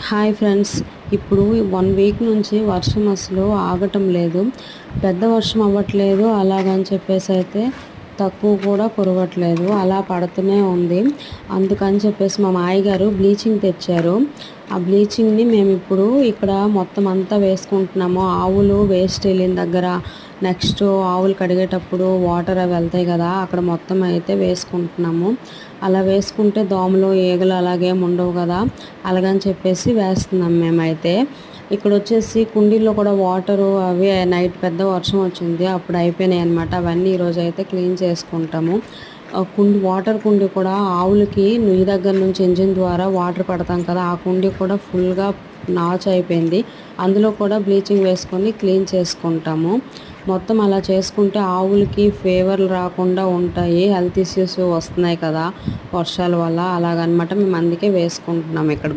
Hi friends. ఇప్పుడు 1 week నుంచి వర్షం అసలు ఆగటం లేదు. పెద్ద వర్షం అవ్వట్లేదు, అలాగని చెప్పేసి అయితే తక్కువ కూడా కురవట్లేదు, అలా పడుతూనే ఉంది. అందుకని చెప్పేసి మా మామయ్యగారు బ్లీచింగ్ తెచ్చారు. ఆ బ్లీచింగ్ని మేము ఇప్పుడు ఇక్కడ మొత్తం అంతా వేసుకుంటున్నాము. ఆవులు వేస్ట్ వెళ్ళిన దగ్గర, నెక్స్ట్ ఆవులు కడిగేటప్పుడు వాటర్ అవి వెళ్తాయి కదా, అక్కడ మొత్తం అయితే వేసుకుంటున్నాము. అలా వేసుకుంటే దోమలు ఈగలు అలాగేం ఉండవు కదా, అలాగని చెప్పేసి వేస్తున్నాం మేమైతే. ఇక్కడ వచ్చేసి కుండీల్లో కూడా వాటరు అవి నైట్ పెద్ద వర్షం వచ్చింది, అప్పుడు అయిపోయినాయి అనమాట. అవన్నీ ఈరోజు అయితే క్లీన్ చేసుకుంటాము. వాటర్ కుండీ కూడా ఆవులకి నుయ్యి దగ్గర నుంచి ఇంజిన్ ద్వారా వాటర్ పడతాం కదా, ఆ కుండీ కూడా ఫుల్గా నాచు అయిపోయింది. అందులో కూడా బ్లీచింగ్ వేసుకొని క్లీన్ చేసుకుంటాము. మొత్తం అలా చేసుకుంటే ఆవులకి ఫీవర్లు రాకుండా ఉంటాయి. హెల్త్ ఇష్యూస్ వస్తున్నాయి కదా వర్షాల వల్ల, అలాగనమాట. మేము అందుకే వేసుకుంటున్నాం ఇక్కడ.